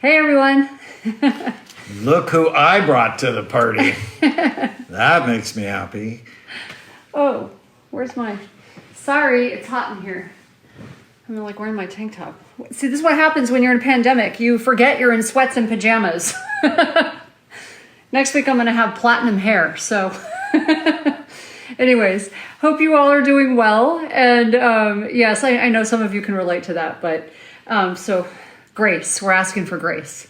Hey, everyone. Look who I brought to the party. That makes me happy. Oh, where's my... Sorry, it's hot in here. I'm like wearing my tank top. See, this is what happens when you're in a pandemic. You forget you're in sweats and pajamas. Next week, I'm going to have platinum hair. So anyways, hope you all are doing well. And yes, I know some of you can relate to that. But so grace, we're asking for grace.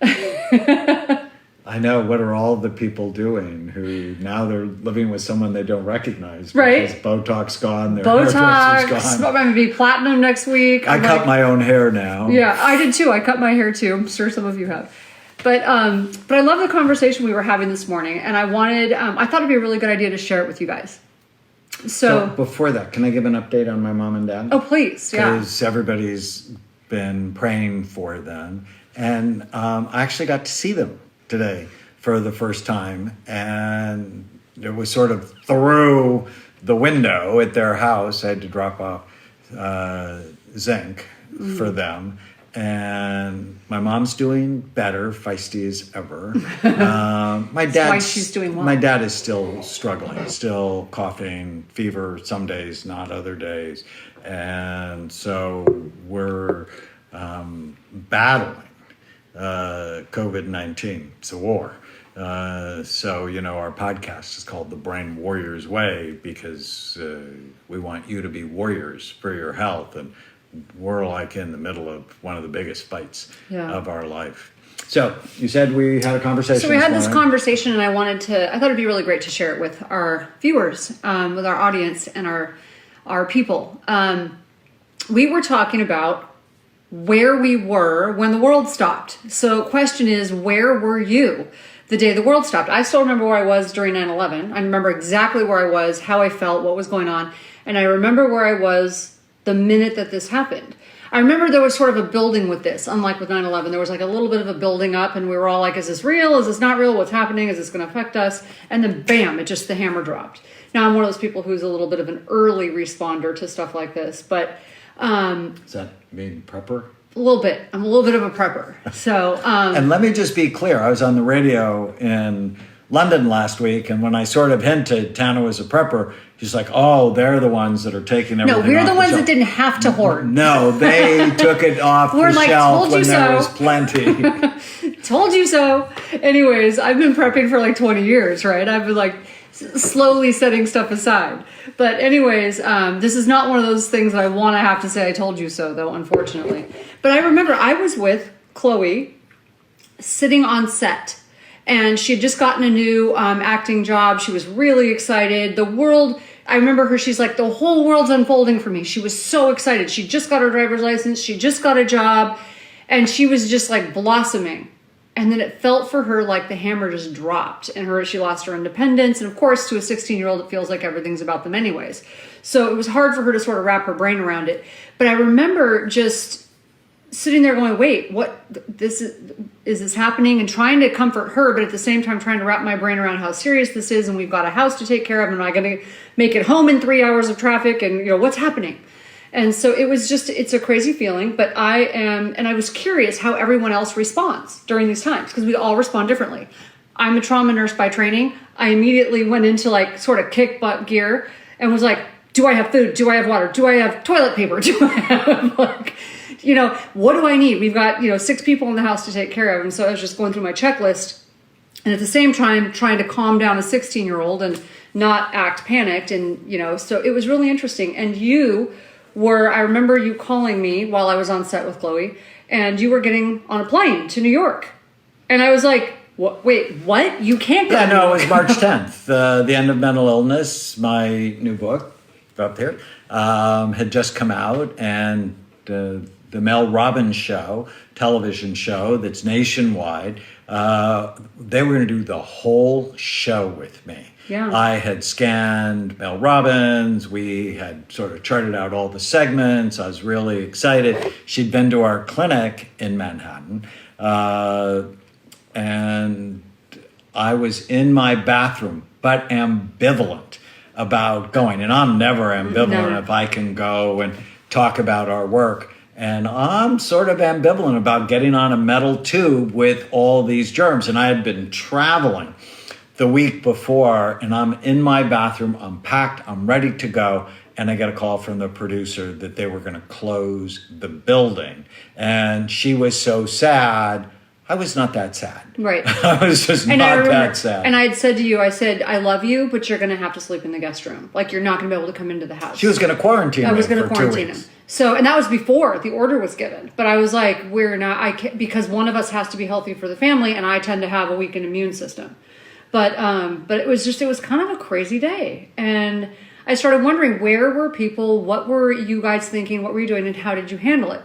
I know. What are all the people doing who now they're living with someone they don't recognize? Right. Because Botox gone, their Botox, hairdresser's I'm gone. going to be platinum next week. I cut my own hair now. Yeah, I did too. I cut my hair too. I'm sure some of you have. But I love the conversation we were having this morning, and I thought it'd be a really good idea to share it with you guys. So before that, can I give an update on my mom and dad? Oh, please, yeah. Because everybody's been praying for them. And I actually got to see them today for the first time. And it was sort of through the window at their house. I had to drop off zinc for them. And my mom's doing better, feisty as ever. My she's doing well. My dad is still struggling, still coughing, fever some days, not other days. And so we're battling COVID-19. It's a war. So, our podcast is called The Brain Warrior's Way because we want you to be warriors for your health. And we're like in the middle of one of the biggest fights of our life. So you said we had a conversation. So we had this conversation, and I thought it'd be really great to share it with our viewers, with our audience and our people. We were talking about where we were when the world stopped. So question is, where were you the day the world stopped? I still remember where I was during 9/11. I remember exactly where I was, how I felt, what was going on. And I remember where I was the minute that this happened. I remember there was sort of a building with this, unlike with 9/11. There was like a little bit of a building up, and we were all like, is this real? Is this not real? What's happening? Is this going to affect us? And then bam, the hammer dropped. Now I'm one of those people who's a little bit of an early responder to stuff like this, but... Does that mean prepper? A little bit. I'm a little bit of a prepper. So... and let me just be clear. I was on the radio in London last week, and when I sort of hinted Tana was a prepper, she's like, oh, they're the ones that are taking everything off. No, we're the ones that didn't have to hoard. No, they took it off the shelf when there was plenty. Told you so. Anyways, I've been prepping for like 20 years, right? I've been like slowly setting stuff aside. But anyways, this is not one of those things that I want to have to say I told you so, though, unfortunately. But I remember I was with Chloe sitting on set. And she had just gotten a new acting job. She was really excited. I remember her, she's like, the whole world's unfolding for me. She was so excited. She just got her driver's license. She just got a job. And she was just like blossoming. And then it felt for her like the hammer just dropped. And she lost her independence. And of course, to a 16-year-old, it feels like everything's about them anyways. So it was hard for her to sort of wrap her brain around it. But I remember just sitting there going, wait, is this happening? And trying to comfort her, but at the same time trying to wrap my brain around how serious this is, and we've got a house to take care of, and am I going to make it home in 3 hours of traffic, and what's happening? And so it's a crazy feeling, but I was curious how everyone else responds during these times, because we all respond differently. I'm a trauma nurse by training. I immediately went into like sort of kick butt gear and was like, do I have food? Do I have water? Do I have toilet paper? Do I have what do I need? We've got, 6 people in the house to take care of. And so I was just going through my checklist, and at the same time trying to calm down a 16-year-old and not act panicked. And, so it was really interesting. And I remember you calling me while I was on set with Chloe, and you were getting on a plane to New York. And I was like, what? Wait, what? You can't go. Yeah, no, it was March 10th, the end of mental illness. My new book up there had just come out, and the Mel Robbins show, television show that's nationwide, they were going to do the whole show with me. Yeah. I had scanned Mel Robbins. We had sort of charted out all the segments. I was really excited. She'd been to our clinic in Manhattan, and I was in my bathroom, but ambivalent about going. And I'm never ambivalent if I can go and talk about our work. And I'm sort of ambivalent about getting on a metal tube with all these germs. And I had been traveling the week before, and I'm in my bathroom, I'm packed, I'm ready to go. And I get a call from the producer that they were going to close the building. And she was so sad. I was not that sad. Right. I was just not that sad. And I had said to you, I said, I love you, but you're going to have to sleep in the guest room. Like, you're not going to be able to come into the house. She was going to quarantine me. I was going to for quarantine 2 him. weeks. So, and that was before the order was given. But I was like, we're not, I can't, because one of us has to be healthy for the family, and I tend to have a weakened immune system. But it was kind of a crazy day. And I started wondering, where were people? What were you guys thinking? What were you doing? And how did you handle it?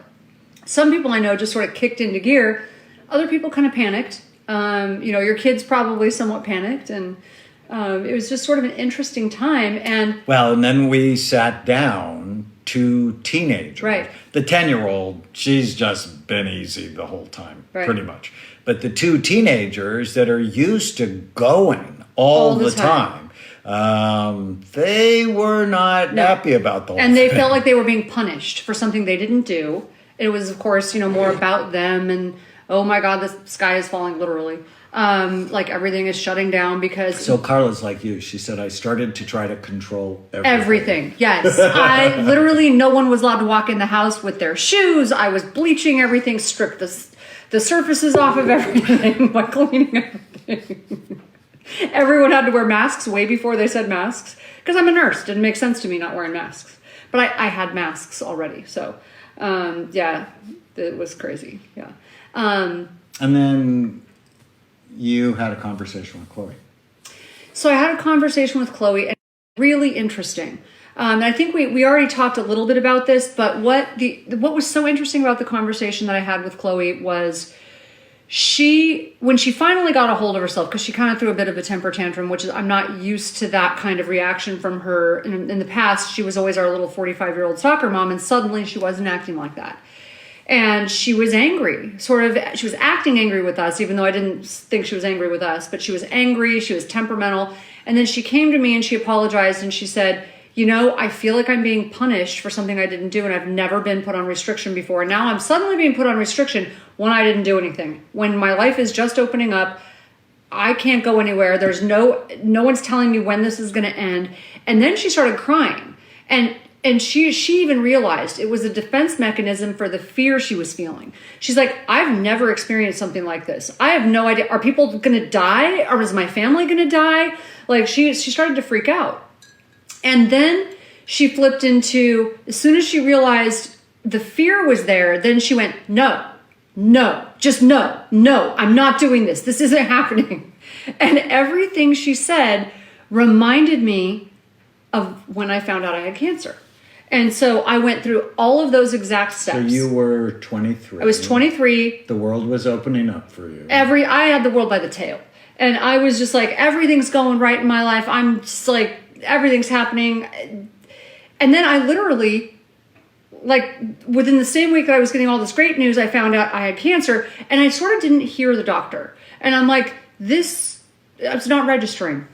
Some people I know just sort of kicked into gear. Other people kind of panicked. Your kids probably somewhat panicked. And it was just sort of an interesting time. And then we sat down, 2 teenagers. Right. The 10-year-old, she's just been easy the whole time, right. pretty much. But the 2 teenagers that are used to going all the time, they were not happy about the whole And they thing. felt like they were being punished for something they didn't do. It was, of course, more about them and, oh my God, the sky is falling, literally. Like everything is shutting down because... So Carla's like you. She said, I started to try to control everything. Yes. I literally, no one was allowed to walk in the house with their shoes. I was bleaching everything, stripped the surfaces off of everything by cleaning everything. Everyone had to wear masks way before they said masks because I'm a nurse. Didn't make sense to me not wearing masks. But I had masks already. So, it was crazy. Yeah. And then you had a conversation with Chloe. So I had a conversation with Chloe, and really interesting. And I think we already talked a little bit about this, but what was so interesting about the conversation that I had with Chloe was when she finally got a hold of herself, because she kind of threw a bit of a temper tantrum, which is, I'm not used to that kind of reaction from her. In the past, she was always our little 45-year-old soccer mom, and suddenly she wasn't acting like that. And she was angry, she was acting angry with us, even though I didn't think she was angry with us, but she was angry, she was temperamental. And then she came to me and she apologized and she said, I feel like I'm being punished for something I didn't do, and I've never been put on restriction before. And now I'm suddenly being put on restriction when I didn't do anything. When my life is just opening up, I can't go anywhere. There's no one's telling me when this is going to end. And then she started crying. And she even realized it was a defense mechanism for the fear she was feeling. She's like, I've never experienced something like this. I have no idea. Are people going to die? Or is my family going to die? Like she started to freak out. And then she flipped into, as soon as she realized the fear was there, then she went, no, I'm not doing this. This isn't happening. And everything she said reminded me of when I found out I had cancer. And so I went through all of those exact steps. So you were 23. I was 23. The world was opening up for you. I had the world by the tail. And I was just like, everything's going right in my life. I'm just like, everything's happening. And then I literally, like, within the same week that I was getting all this great news, I found out I had cancer. And I sort of didn't hear the doctor. And I'm like, it's not registering.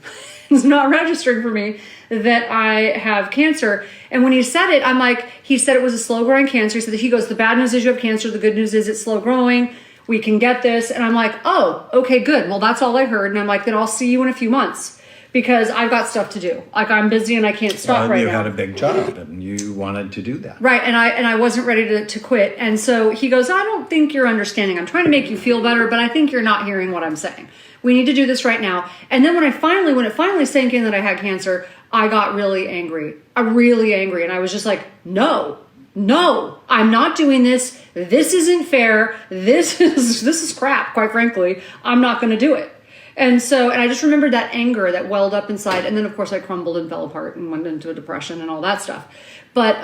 It's not registering for me that I have cancer. And when he said it, I'm like, he said it was a slow growing cancer. He goes, the bad news is you have cancer. The good news is it's slow growing. We can get this. And I'm like, oh, okay, good. Well, that's all I heard. And I'm like, then I'll see you in a few months because I've got stuff to do. Like, I'm busy and I can't stop right now. You had a big job and you wanted to do that. Right. And I wasn't ready to quit. And so he goes, I don't think you're understanding. I'm trying to make you feel better, but I think you're not hearing what I'm saying. We need to do this right now. And then when it finally sank in that I had cancer, I got really angry. Really angry. And I was just like, no, I'm not doing this. This isn't fair. This is crap, quite frankly. I'm not going to do it. And I just remembered that anger that welled up inside. And then of course I crumbled and fell apart and went into a depression and all that stuff. But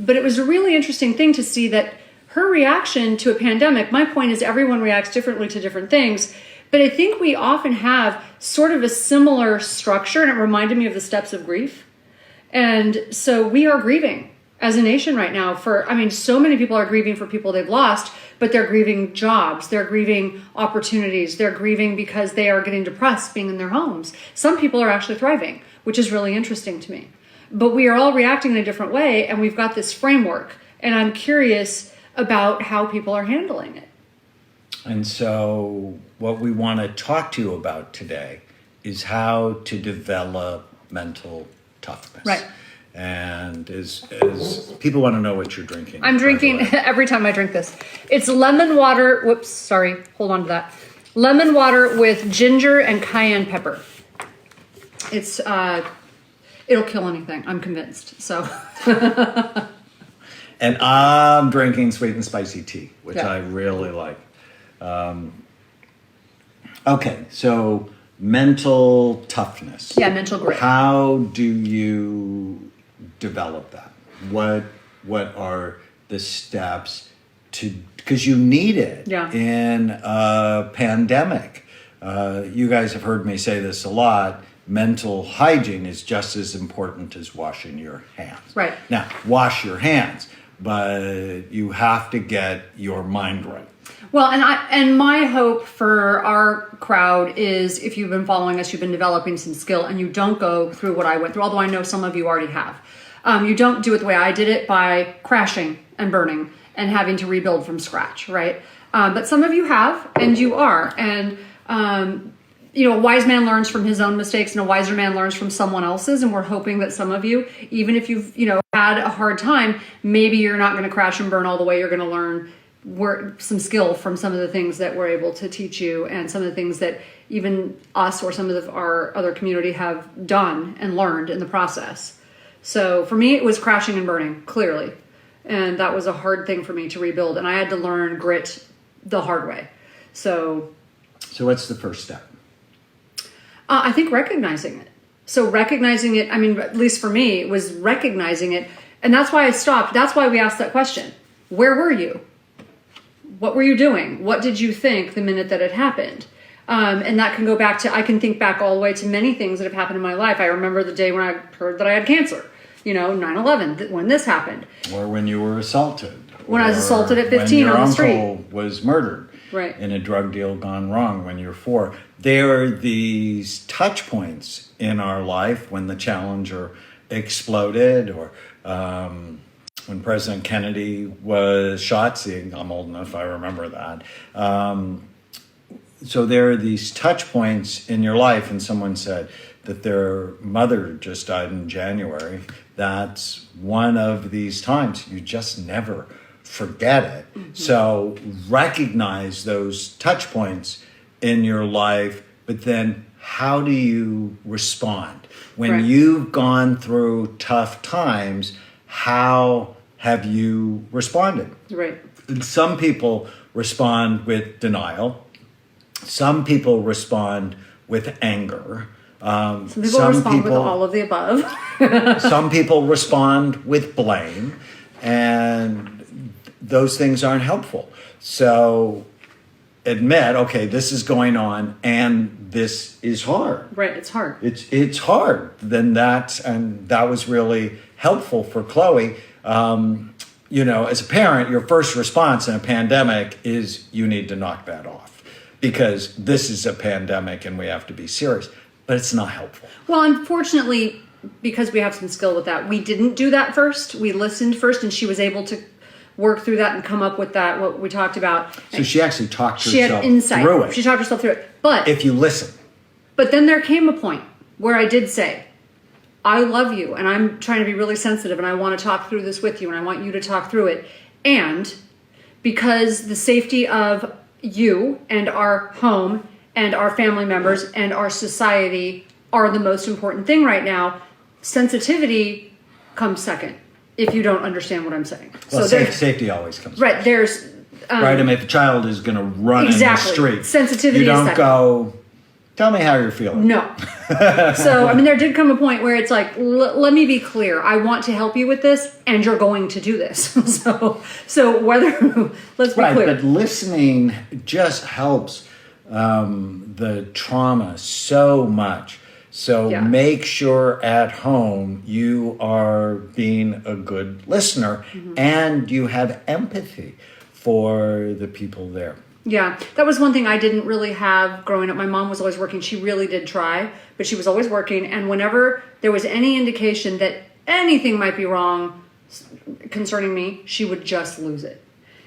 it was a really interesting thing to see that her reaction to a pandemic, my point is everyone reacts differently to different things. But I think we often have sort of a similar structure, and it reminded me of the steps of grief. And so we are grieving as a nation right now so many people are grieving for people they've lost, but they're grieving jobs, they're grieving opportunities, they're grieving because they are getting depressed being in their homes. Some people are actually thriving, which is really interesting to me. But we are all reacting in a different way, and we've got this framework. And I'm curious about how people are handling it. And so what we want to talk to you about today is how to develop mental toughness. Right. And as people want to know what you're drinking. I'm drinking every time I drink this. It's lemon water. Whoops, sorry. Hold on to that. Lemon water with ginger and cayenne pepper. It's it'll kill anything. I'm convinced. So. And I'm drinking sweet and spicy tea, which Yeah. I really like. Okay, so mental toughness. Yeah, mental grit. How do you develop that? What are the steps to, because you need it Yeah. in a pandemic. You guys have heard me say this a lot. Mental hygiene is just as important as washing your hands. Right. Now, wash your hands, but you have to get your mind right. Well, and my hope for our crowd is, if you've been following us, you've been developing some skill, and you don't go through what I went through, although I know some of you already have. You don't do it the way I did it, by crashing and burning and having to rebuild from scratch, right? But some of you have, and you are. And, a wise man learns from his own mistakes, and a wiser man learns from someone else's. And we're hoping that some of you, even if you've, had a hard time, maybe you're not going to crash and burn all the way. You're going to learn some skill from some of the things that we're able to teach you, and some of the things that even us or some of our other community have done and learned in the process. So for me, it was crashing and burning, clearly. And that was a hard thing for me to rebuild. And I had to learn grit the hard way. So what's the first step? I think recognizing it. So recognizing it, at least for me, was recognizing it. And that's why I stopped. That's why we asked that question. Where were you? What were you doing? What did you think the minute that it happened? And that can go back to, I can think back all the way to many things that have happened in my life. I remember the day when I heard that I had cancer, 9/11, when this happened. Or when you were assaulted. When I was assaulted at 15 on the street. When your uncle was murdered. Right. In a drug deal gone wrong when you're 4. There are these touch points in our life when the Challenger exploded, or when President Kennedy was shot. See, I'm old enough, I remember that. So there are these touch points in your life, and someone said that their mother just died in January. That's one of these times. You just never forget it. Mm-hmm. So recognize those touch points in your life, but then how do you respond? When Right. you've gone through tough times, how have you responded? Right. And some people respond with denial. Some people respond with anger. Some people respond with all of the above. Some people respond with blame, and those things aren't helpful. So admit, okay, this is going on, and this is hard. Right, it's hard. It's hard. Then that was really helpful for Chloe. As a parent, your first response in a pandemic is you need to knock that off, because this is a pandemic and we have to be serious. But it's not helpful. Well, unfortunately, because we have some skill with that, we didn't do that first. We listened first, and she was able to work through that and come up with that, what we talked about. So she actually talked herself She had insight. through it. She talked herself through it. But If you listen. But then there came a point where I did say, I love you, and I'm trying to be really sensitive, and I want to talk through this with you, and I want you to talk through it. And because the safety of you and our home and our family members and our society are the most important thing right now, sensitivity comes second, if you don't understand what I'm saying. Well, so safety always comes right, first. there's... right, if a child is going to run Exactly. in the street, Sensitivity you is don't second. go, tell me how you're feeling. No. So, there did come a point where it's like, let me be clear. I want to help you with this, and you're going to do this. so whether, let's be Right, clear. but listening just helps the trauma so much. So Yeah. make sure at home you are being a good listener, and you have empathy for the people there. Yeah, that was one thing I didn't really have growing up. My mom was always working. She really did try, but she was always working. And whenever there was any indication that anything might be wrong concerning me, she would just lose it.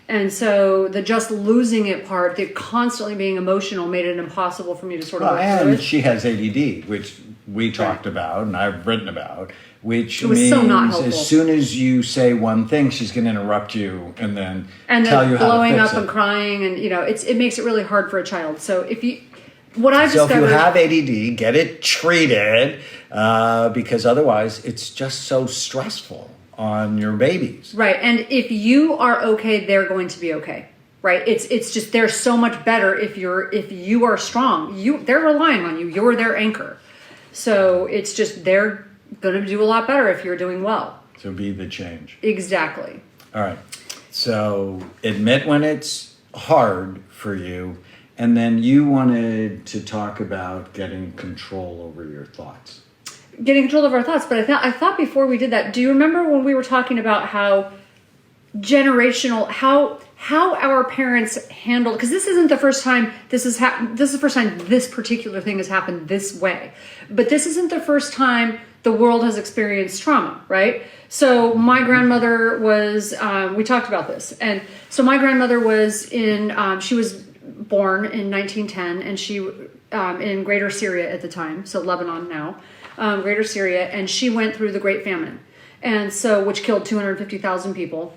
And so the just losing it part, the constantly being emotional, made it impossible for me to sort of work through And it. she has ADD, which we talked about and I've written about, which It was means so not helpful. as soon as you say one thing, she's going to interrupt you and then tell you how to blowing fix up it. and crying, and it makes it really hard for a child. So what I've So if discovered, you have ADD, get it treated because otherwise it's just so stressful on your babies. right, and if you are okay, they're going to be okay. Right, it's just they're so much better if you are strong. They're relying on you. You're their anchor. So it's just they're going to do a lot better if you're doing well. So be the change. Exactly. All right. So admit when it's hard for you. And then you wanted to talk about getting control over your thoughts. Getting control of our thoughts. But I thought before we did that, do you remember when we were talking about how generational, how our parents handled, because this isn't the first time this is the first time this particular thing has happened this way, but this isn't the first time the world has experienced trauma, right? So my grandmother was, we talked about this, and so my grandmother was she was born in 1910, and she in Greater Syria at the time, so Lebanon now, Greater Syria, and she went through the Great Famine, and so which killed 250,000 people.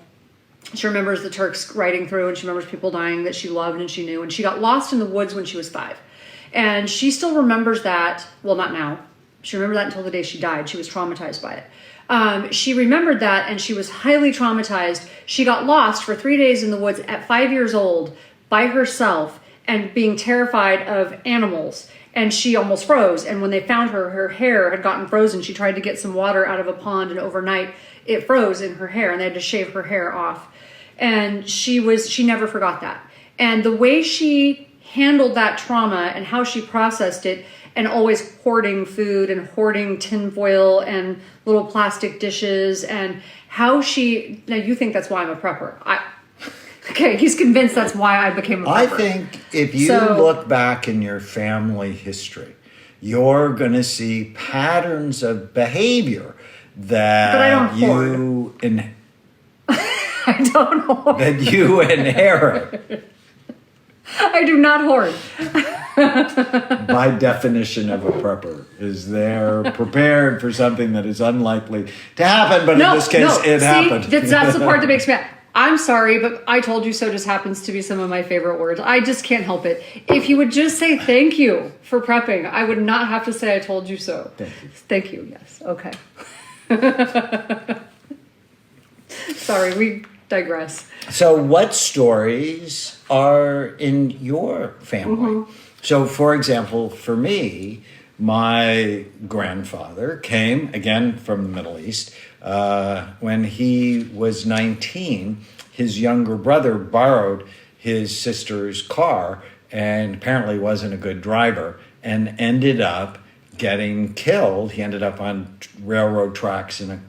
She remembers the Turks riding through, and she remembers people dying that she loved and she knew. And she got lost in the woods when she was 5. And she still remembers that. Well, not now. She remembered that until the day she died. She was traumatized by it. She remembered that, and she was highly traumatized. She got lost for 3 days in the woods at 5 years old by herself and being terrified of animals. And she almost froze. And when they found her, her hair had gotten frozen. She tried to get some water out of a pond, and overnight it froze in her hair, and they had to shave her hair off. And she never forgot that. And the way she handled that trauma and how she processed it, and always hoarding food and hoarding tinfoil and little plastic dishes, and how now you think that's why I'm a prepper. Okay, he's convinced that's why I became a prepper. I think if you look back in your family history, you're going to see patterns of behavior that But I don't I don't hoard. that you inherit. I do not hoard. By definition of a prepper, is they're prepared for something that is unlikely to happen, but in this case, it happened. That's the part that makes me mad. I'm sorry, but I told you so just happens to be some of my favorite words. I just can't help it. If you would just say thank you for prepping, I would not have to say I told you so. Thank you. Thank you, yes. Okay. Sorry, we digress. So what stories are in your family? Mm-hmm. So, for example, for me, my grandfather came, again, from the Middle East. When he was 19, his younger brother borrowed his sister's car and apparently wasn't a good driver and ended up getting killed. He ended up on railroad tracks, and a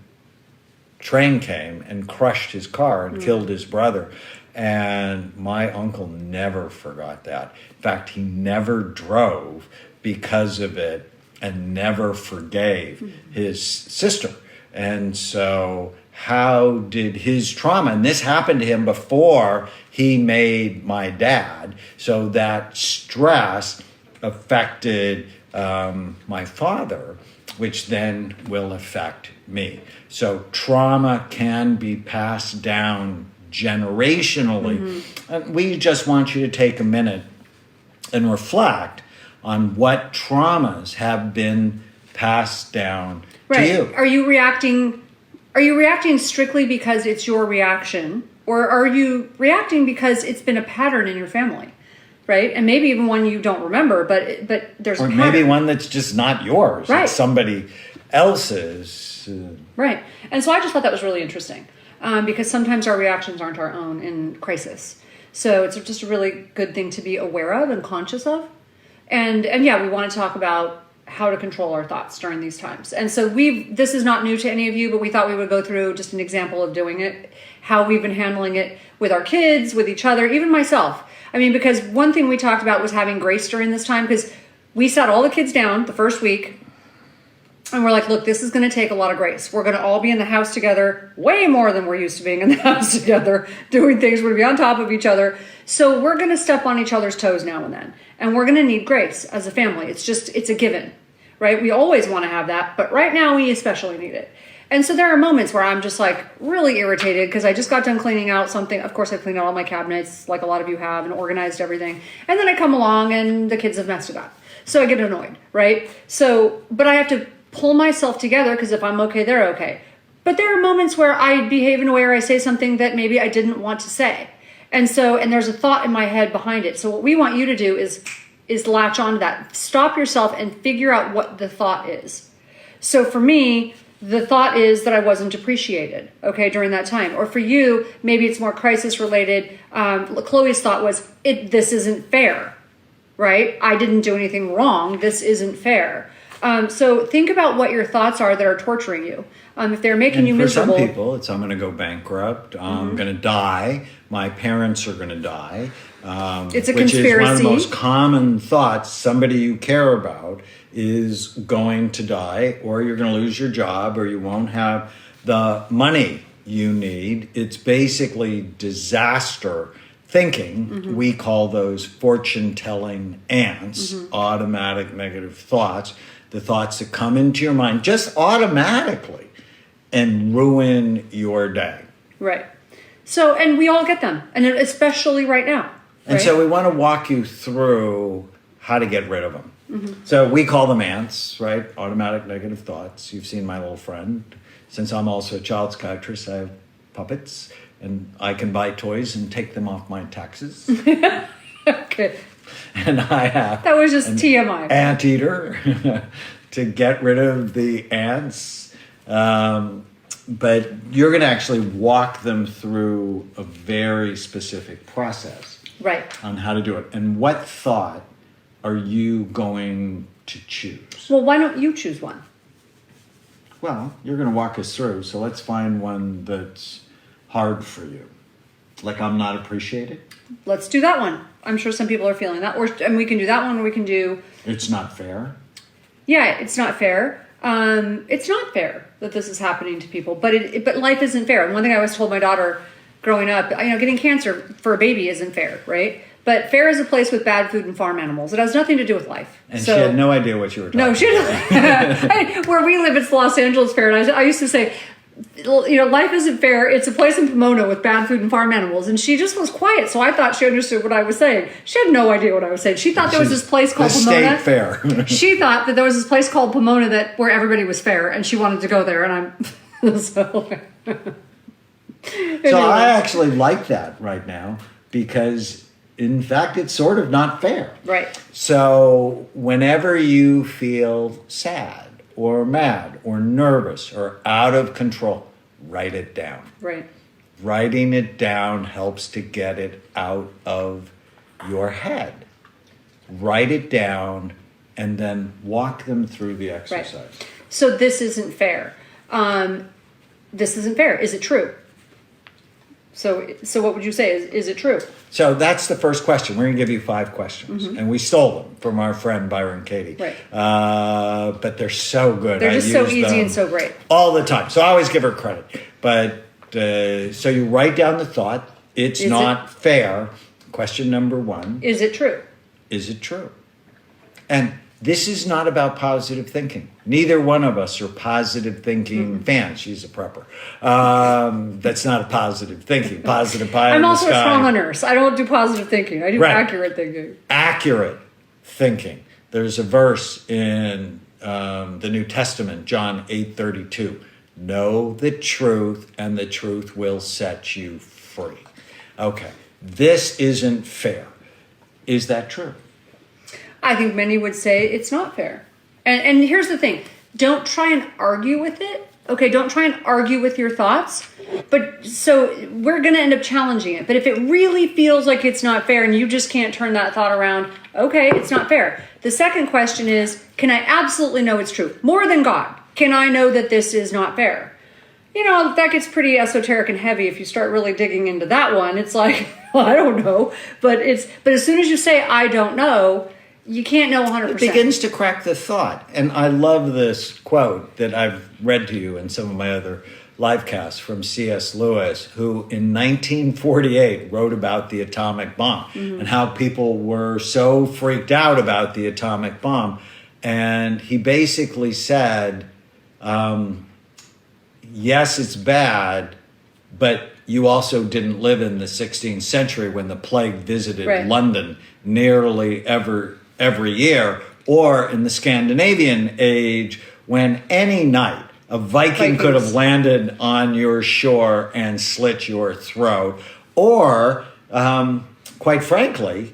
train came and crushed his car and killed his brother. And my uncle never forgot that. In fact, he never drove because of it and never forgave his sister. And so how did his trauma, and this happened to him before he made my dad, so that stress affected my father, which then will affect me. So trauma can be passed down generationally. And we just want you to take a minute and reflect on what traumas have been passed down to you. Are you reacting strictly because it's your reaction, or are you reacting because it's been a pattern in your family? Right? And maybe even one you don't remember, but there's or a pattern. maybe one that's just not yours. Right. It's somebody else's. Right. And so I just thought that was really interesting, because sometimes our reactions aren't our own in crisis. So it's just a really good thing to be aware of and conscious of. And yeah, we want to talk about how to control our thoughts during these times. And so this is not new to any of you, but we thought we would go through just an example of doing it, how we've been handling it with our kids, with each other, even myself. I mean, because one thing we talked about was having grace during this time, because we sat all the kids down the first week And we're like, look, this is going to take a lot of grace. We're going to all be in the house together, way more than we're used to being in the house together, doing things. We're going to be on top of each other. So we're going to step on each other's toes now and then. And we're going to need grace as a family. It's a given, right? We always want to have that. But right now, we especially need it. And so there are moments where I'm just like really irritated because I just got done cleaning out something. Of course, I cleaned out all my cabinets like a lot of you have and organized everything. And then I come along and the kids have messed it up. So I get annoyed, right? So, but I have to pull myself together because if I'm okay, they're okay. But there are moments where I behave in a way or I say something that maybe I didn't want to say. And there's a thought in my head behind it. So what we want you to do is latch on to that. Stop yourself and figure out what the thought is. So for me, the thought is that I wasn't appreciated, okay, during that time. Or for you, maybe it's more crisis related. Chloe's thought was, this isn't fair, right? I didn't do anything wrong. This isn't fair. So think about what your thoughts are that are torturing you. If they're making you miserable. For some people, it's I'm going to go bankrupt. I'm going to die. My parents are going to die. It's a which conspiracy. Is one of the most common thoughts. Somebody you care about is going to die, or you're going to lose your job, or you won't have the money you need. It's basically disaster thinking. Mm-hmm. We call those fortune-telling ants, automatic negative thoughts, the thoughts that come into your mind just automatically and ruin your day. Right. So, and we all get them, and especially right now. And right? so we want to walk you through how to get rid of them. Mm-hmm. So we call them ants, right? Automatic negative thoughts. You've seen my little friend. Since I'm also a child psychiatrist, I have puppets, and I can buy toys and take them off my taxes. Okay. And I have that was just TMI. Anteater to get rid of the ants. But you're going to actually walk them through a very specific process. Right. On how to do it. And what thought are you going to choose? Well, why don't you choose one? Well, you're going to walk us through. So let's find one that's hard for you. Like I'm not appreciated? Let's do that one. I'm sure some people are feeling that. And we can do that one, or we can do... It's not fair. Yeah, it's not fair. It's not fair that this is happening to people, but life isn't fair. And one thing I always told my daughter growing up, getting cancer for a baby isn't fair, right? But fair is a place with bad food and farm animals. It has nothing to do with life. And so, she had no idea what you were talking about. No, she didn't. Where we live, it's the Los Angeles Fair. And I used to say, life isn't fair. It's a place in Pomona with bad food and farm animals. And she just was quiet. So I thought she understood what I was saying. She had no idea what I was saying. She thought there was this place called Pomona. State fair. She thought that there was this place called Pomona where everybody was fair. And she wanted to go there. And I'm... So I actually like that right now because, in fact, it's sort of not fair. Right. So whenever you feel sad or mad or nervous or out of control, write it down. Right. Writing it down helps to get it out of your head. Write it down and then walk them through the exercise. Right. So this isn't fair. This isn't fair. Is it true? So what would you say? Is it true? So that's the first question. We're going to give you 5 questions. And we stole them from our friend Byron Katie. Right. But they're so good. They're just so easy and so great. All the time. So I always give her credit. But so you write down the thought. It's not fair. Question number 1. Is it true? Is it true? And this is not about positive thinking. Neither one of us are positive thinking fans. She's a prepper. That's not a positive thinking. Positive pie I'm in the also sky. a trauma nurse. I don't do positive thinking. I do accurate thinking. Accurate thinking. There's a verse in the New Testament, John 8:32. Know the truth, and the truth will set you free. Okay, this isn't fair. Is that true? I think many would say it's not fair. And here's the thing. Don't try and argue with it. Okay, don't try and argue with your thoughts. But so we're going to end up challenging it. But if it really feels like it's not fair and you just can't turn that thought around, okay, it's not fair. The second question is, can I absolutely know it's true? More than God, can I know that this is not fair? That gets pretty esoteric and heavy if you start really digging into that one. It's like, well, I don't know. But as soon as you say, I don't know, you can't know 100%. It begins to crack the thought. And I love this quote that I've read to you in some of my other live casts from C.S. Lewis, who in 1948 wrote about the atomic bomb and how people were so freaked out about the atomic bomb. And he basically said, yes, it's bad, but you also didn't live in the 16th century when the plague visited London nearly every year, or in the Scandinavian age when any night a Viking could have landed on your shore and slit your throat, or quite frankly,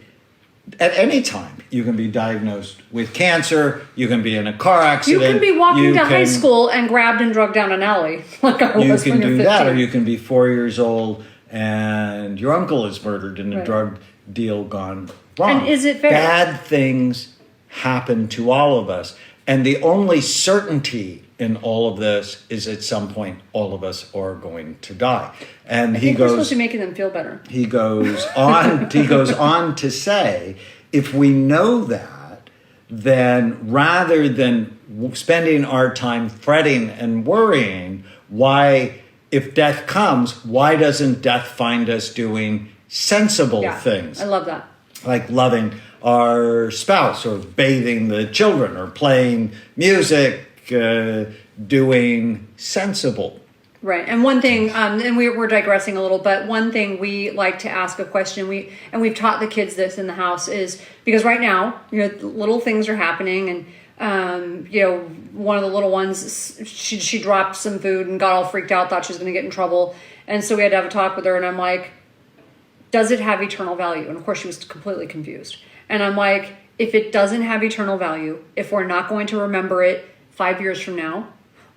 at any time you can be diagnosed with cancer, you can be in a car accident. You can be walking to high school and grabbed and drugged down an alley like I was when you're 15. You can do that, or you can be 4 years old and your uncle is murdered in a drug deal gone wrong. And is it fair? Bad things happen to all of us. And the only certainty in all of this is at some point all of us are going to die. And we're supposed to be making them feel better. He goes on to say, if we know that, then rather than spending our time fretting and worrying, why, if death comes, why doesn't death find us doing sensible things? I love that. Like loving our spouse, or bathing the children, or playing music, doing sensible. Right. And one thing, and we're digressing a little, but one thing we like to ask a question, we've taught the kids this in the house, is because right now, little things are happening, and one of the little ones, she dropped some food and got all freaked out, thought she was going to get in trouble. And so we had to have a talk with her, and I'm like, does it have eternal value? And of course she was completely confused. And I'm like, if it doesn't have eternal value, if we're not going to remember it 5 years from now,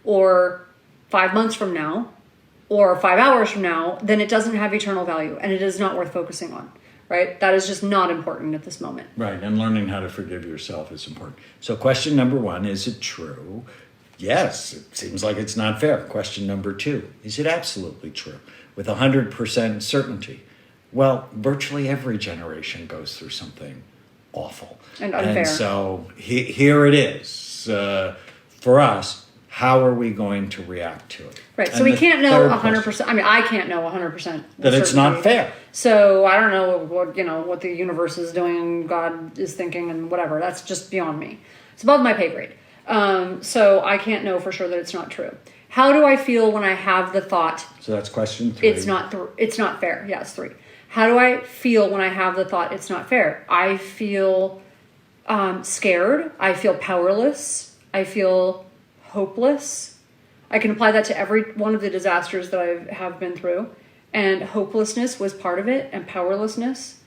or 5 months from now, or 5 hours from now, then it doesn't have eternal value, and it is not worth focusing on, right? That is just not important at this moment. Right, and learning how to forgive yourself is important. So question number 1, is it true? Yes, it seems like it's not fair. Question number 2, is it absolutely true? With 100% certainty? Well, virtually every generation goes through something awful. And unfair. And so here it is. For us, how are we going to react to it? Right, so we can't know 100%. I mean, I can't know 100%. That it's not fair. So I don't know what the universe is doing, God is thinking, and whatever. That's just beyond me. It's above my pay grade. So I can't know for sure that it's not true. How do I feel when I have the thought? So that's question 3. It's not fair. Yeah, it's 3. How do I feel when I have the thought it's not fair? I feel scared. I feel powerless. I feel hopeless. I can apply that to every one of the disasters that I have been through. And hopelessness was part of it, and powerlessness,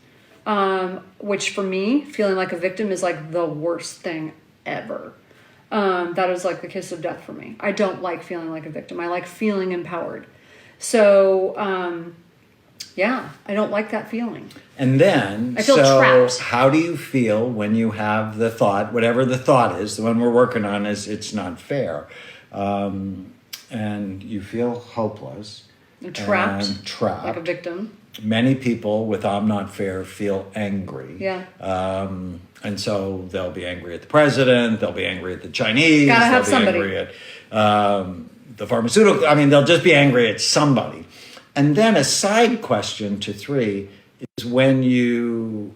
which for me, feeling like a victim is like the worst thing ever. That is like the kiss of death for me. I don't like feeling like a victim. I like feeling empowered. So, I don't like that feeling. And then, I feel trapped. How do you feel when you have the thought, whatever the thought is, the one we're working on is it's not fair, and you feel hopeless. Trapped. And trapped. Like a victim. Many people with I'm not fair feel angry. Yeah. And so they'll be angry at the president, they'll be angry at the Chinese, Gotta have they'll be somebody. angry at the pharmaceutical, they'll just be angry at somebody. And then a side question to 3 is, when you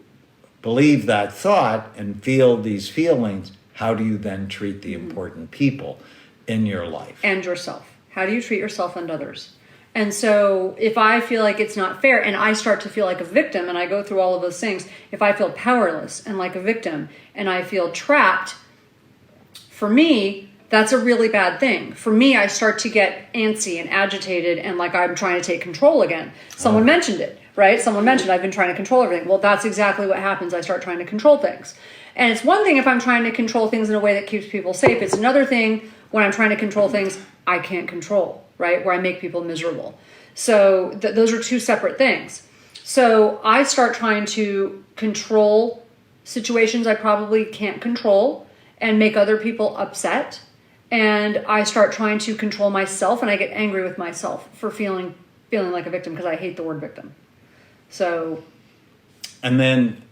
believe that thought and feel these feelings, how do you then treat the important people in your life? And yourself. How do you treat yourself and others? And so if I feel like it's not fair and I start to feel like a victim, and I go through all of those things, if I feel powerless and like a victim and I feel trapped, for me, that's a really bad thing. For me, I start to get antsy and agitated and like I'm trying to take control again. Someone mentioned it, right? Someone mentioned I've been trying to control everything. Well, that's exactly what happens. I start trying to control things. And it's one thing if I'm trying to control things in a way that keeps people safe. It's another thing when I'm trying to control things I can't control, right? Where I make people miserable. So those are 2 separate things. So I start trying to control situations I probably can't control and make other people upset. And I start trying to control myself, and I get angry with myself for feeling like a victim, because I hate the word victim. So. And then,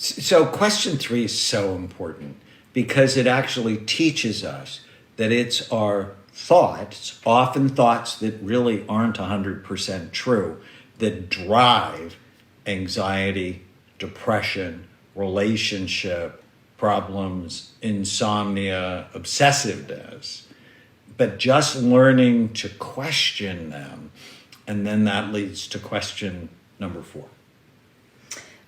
So question 3 is so important because it actually teaches us that it's our thoughts, often thoughts that really aren't 100% true, that drive anxiety, depression, relationship problems, insomnia, obsessiveness. But just learning to question them, and then that leads to question number 4.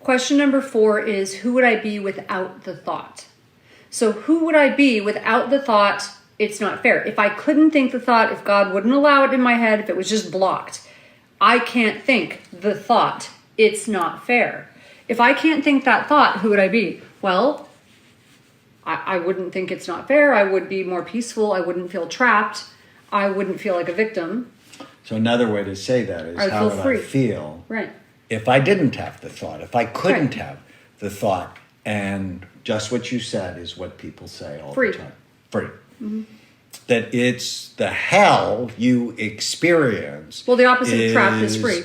Question number 4 is, who would I be without the thought? So who would I be without the thought, it's not fair? If I couldn't think the thought, if God wouldn't allow it in my head, if it was just blocked, I can't think the thought, it's not fair. If I can't think that thought, who would I be? Well, I wouldn't think it's not fair. I would be more peaceful. I wouldn't feel trapped. I wouldn't feel like a victim. So another way to say that is, how would I feel right. if I didn't have the thought, if I couldn't have the thought? And just what you said is what people say all the time. Free. Mm-hmm. That it's the hell you experience. Well, the opposite of trapped is free.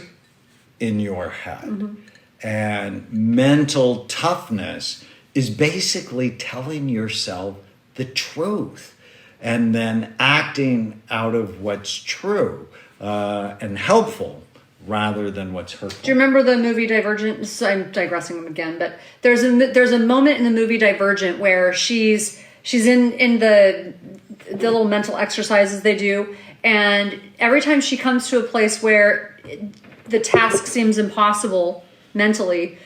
In your head. Mm-hmm. And mental toughness is basically telling yourself the truth and then acting out of what's true and helpful rather than what's hurtful. Do you remember the movie Divergent? I'm digressing again, but there's a moment in the movie Divergent where she's in the little mental exercises they do, and every time she comes to a place where the task seems impossible mentally,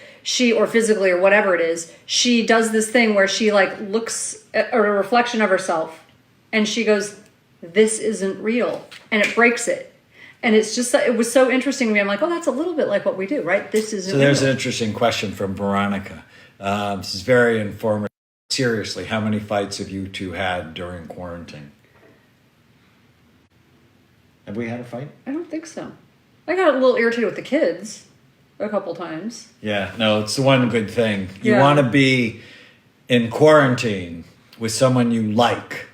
or physically or whatever it is, she does this thing where she like looks at a reflection of herself and she goes, this isn't real, and it breaks it. And it's just, it was so interesting to me. I'm like, oh, that's a little bit like what we do, right? This isn't real. So there's an interesting question from Veronica. This is very informative. Seriously, how many fights have you two had during quarantine? Have we had a fight? I don't think so. I got a little irritated with the kids a couple times. Yeah, no, it's the one good thing. You want to be in quarantine with someone you like.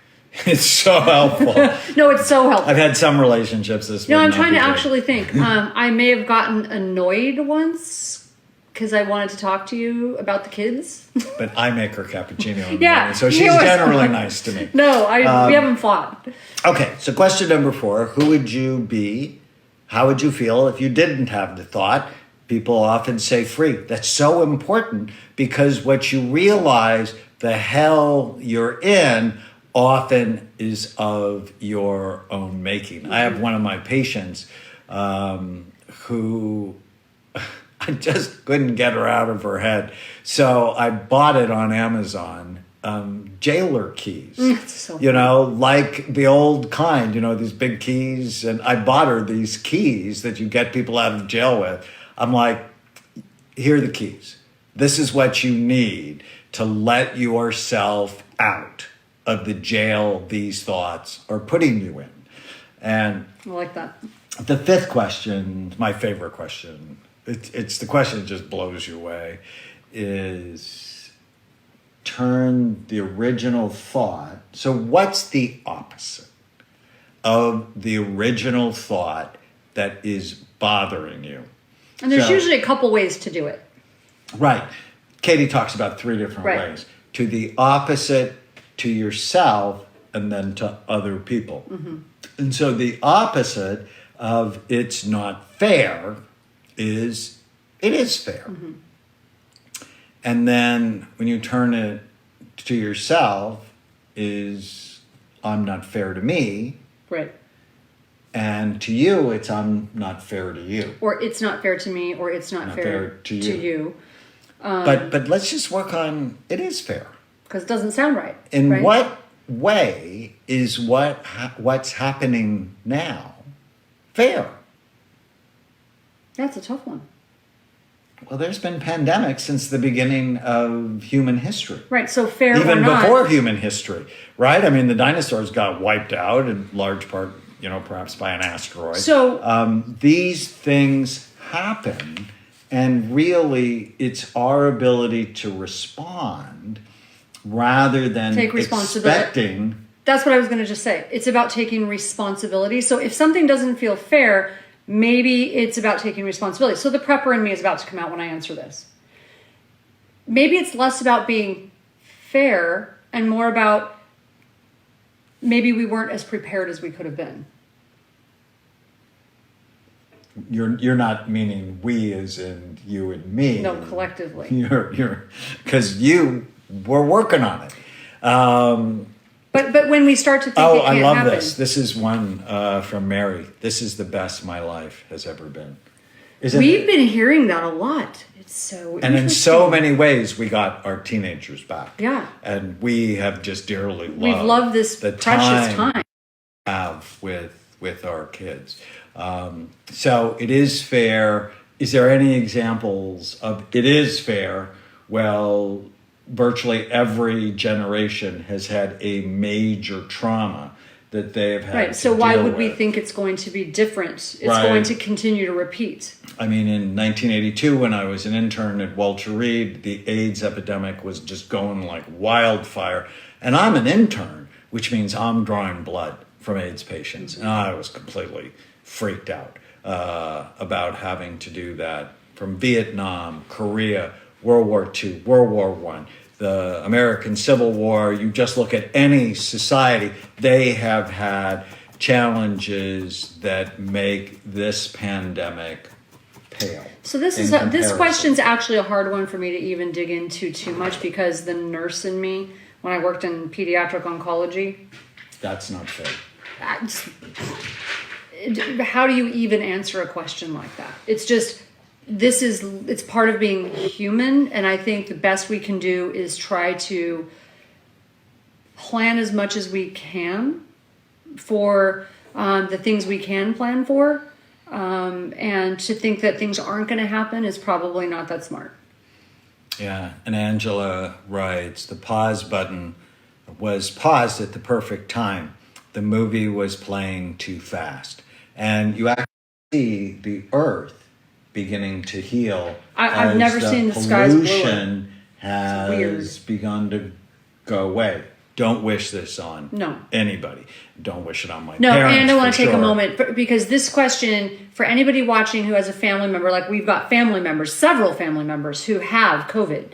It's so helpful. No, it's so helpful. I've had some relationships this way. No, I'm trying to actually think. I may have gotten annoyed once because I wanted to talk to you about the kids. But I make her cappuccino in the morning, so she's generally nice to me. No, we haven't fought. Okay, so question number 4. Who would you be? How would you feel if you didn't have the thought? People often say free. That's so important because what you realize, the hell you're in, often is of your own making. Mm-hmm. I have one of my patients who I just couldn't get her out of her head. So I bought it on Amazon, jailer keys, so like the old kind, these big keys. And I bought her these keys that you get people out of jail with. I'm like, here are the keys. This is what you need to let yourself out of the jail these thoughts are putting you in. And I like that. The 5th question, my favorite question, it's the question that just blows you away, is turn the original thought. So what's the opposite of the original thought that is bothering you? And there's usually a couple ways to do it. Right. Katie talks about 3 different ways. To the opposite, to yourself, and then to other people. Mm-hmm. And so the opposite of it's not fair is it is fair. Mm-hmm. And then when you turn it to yourself is I'm not fair to me. Right. And to you, it's I'm not fair to you. Or it's not fair to me, or it's not fair to you. But let's just work on it is fair. Because it doesn't sound right. In what way is what's happening now fair? That's a tough one. Well, there's been pandemics since the beginning of human history. Right, so fair even or not. Even before human history, right? I mean, the dinosaurs got wiped out in large part, perhaps by an asteroid. So these things happen, and really it's our ability to respond rather than take responsibility. Expecting. That's what I was going to just say. It's about taking responsibility. So if something doesn't feel fair, maybe it's about taking responsibility. So the prepper in me is about to come out when I answer this. maybe it's less about being fair and more about maybe we weren't as prepared as we could have been. You're not meaning we as in you and me. No, collectively. You're because you were working on it. But when we start to think it can't I love happen. this. This is one from Mary. This is the best my life has ever been. Isn't We've it? been hearing that a lot. It's so And in so many ways, we got our teenagers back. Yeah. And we have just dearly loved. We've loved this the precious time. we have with our kids. So it is fair. Is there any examples of it is fair? Well, virtually every generation has had a major trauma that they've had. Right. to So why deal would we with. think it's going to be different? It's Right. going to continue to repeat. I mean, in 1982, when I was an intern at Walter Reed, the AIDS epidemic was just going like wildfire. And I'm an intern, which means I'm drawing blood from AIDS patients. And I was completely freaked out about having to do that from Vietnam, Korea, World War II, World War I, the American Civil War. You just look at any society, they have had challenges that make this pandemic pale. So this question's actually a hard one for me to even dig into too much because the nurse in me, when I worked in pediatric oncology, That's not fair. how do you even answer a question like that? It's just, it's part of being human. And I think the best we can do is try to plan as much as we can for the things we can plan for. And to think that things aren't going to happen is probably not that smart. Yeah, and Angela writes, the pause button was paused at the perfect time. The movie was playing too fast. And you actually see the earth beginning to heal. I've as never seen the skies bluer. pollution has begun to go away. Don't wish this on anybody. Don't wish it on my parents. And I want for to take a sure. moment because this question, for anybody watching who has a family member, like we've got family members, several family members who have COVID.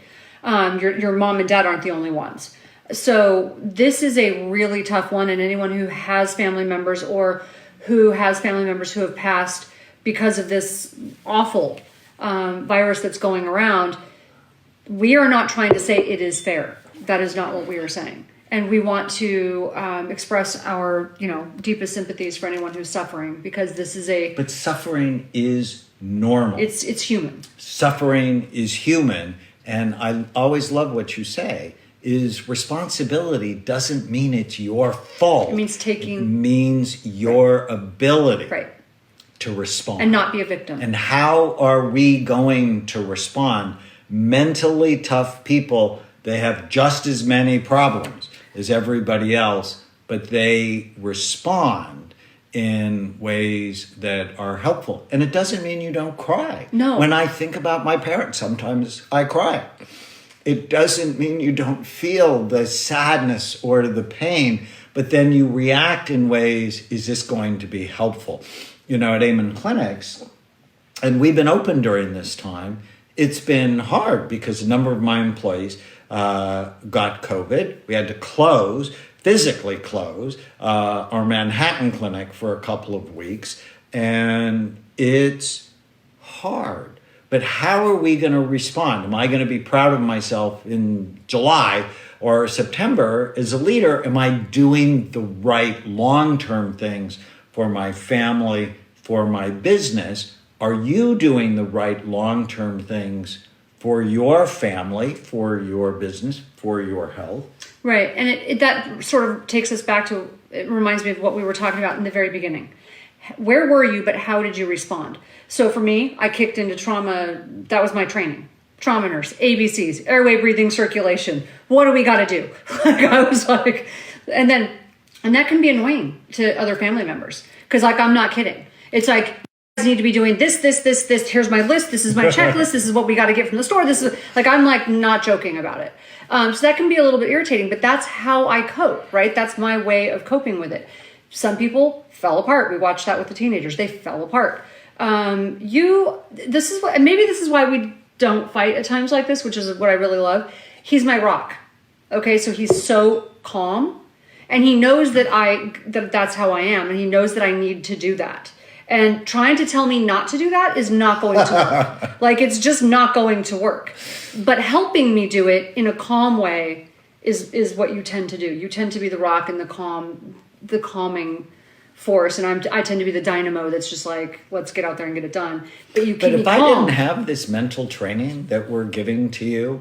Your mom and dad aren't the only ones. So this is a really tough one. And anyone who has family members or who has family members who have passed because of this awful virus that's going around, we are not trying to say it is fair. That is not what we are saying. And we want to express our, deepest sympathies for anyone who's suffering because this is But suffering is normal. It's human. Suffering is human. And I always love what you say, is responsibility doesn't mean it's your fault. It means It means your ability to respond. And not be a victim. And how are we going to respond? Mentally tough people, they have just as many problems as everybody else, but they respond in ways that are helpful. And it doesn't mean you don't cry. No. When I think about my parents, sometimes I cry. It doesn't mean you don't feel the sadness or the pain, but then you react in ways, is this going to be helpful? At Amen Clinics, and we've been open during this time, it's been hard because a number of my employees got COVID. We had to physically close our Manhattan clinic for a couple of weeks. And it's hard. But how are we going to respond? Am I going to be proud of myself in July or September as a leader? Am I doing the right long-term things for my family, for my business? Are you doing the right long-term things for your family, for your business, for your health? Right. And that sort of takes us back to, it reminds me of what we were talking about in the very beginning. Where were you, but how did you respond? So for me, I kicked into trauma. That was my training. Trauma nurse, ABCs, airway, breathing, circulation. What do we got to do? I was like, and that can be annoying to other family members. Because I'm not kidding. It's like, need to be doing this. Here's my list. This is my checklist. This is what we got to get from the store. This is I'm not joking about it. So that can be a little bit irritating, but that's how I cope, right? That's my way of coping with it. Some people fell apart. We watched that with the teenagers. They fell apart. Maybe this is why we don't fight at times like this, which is what I really love. He's my rock. Okay, so he's so calm, and he knows that that's how I am, and he knows that I need to do that. And trying to tell me not to do that is not going to work. Like, it's just not going to work. But helping me do it in a calm way is what you tend to do. You tend to be the rock and the calming force, and I tend to be the dynamo that's just like, let's get out there and get it done. But you keep me calm. But if I didn't have this mental training that we're giving to you,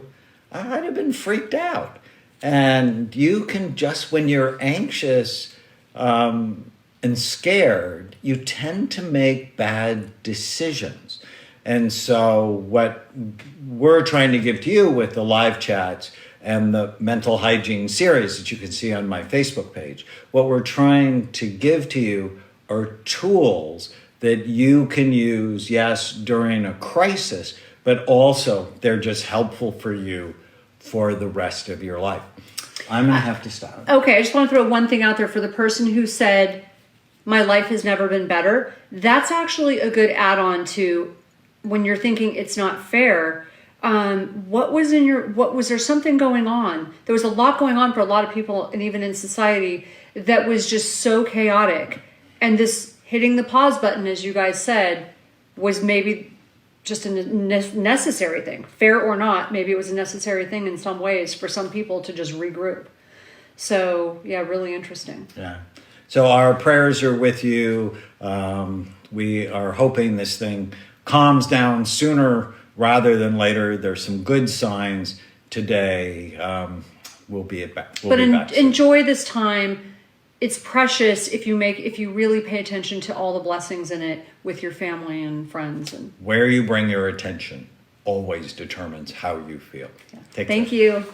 I'd have been freaked out. And you can just, when you're anxious and scared, you tend to make bad decisions. And so what we're trying to give to you with the live chats and the mental hygiene series that you can see on my Facebook page, what we're trying to give to you are tools that you can use, yes, during a crisis, but also they're just helpful for you for the rest of your life. I'm going to have to stop. Okay, I just want to throw one thing out there for the person who said, my life has never been better. That's actually a good add-on to when you're thinking it's not fair. Was there something going on? There was a lot going on for a lot of people, and even in society, that was just so chaotic. And this hitting the pause button, as you guys said, was maybe just a necessary thing. Fair or not, maybe it was a necessary thing in some ways for some people to just regroup. So, yeah, really interesting. Yeah. So our prayers are with you. We are hoping this thing calms down sooner rather than later. There's some good signs today. We'll be back. Enjoy this time. It's precious if you really pay attention to all the blessings in it with your family and friends. And where you bring your attention always determines how you feel. Yeah. Thank you.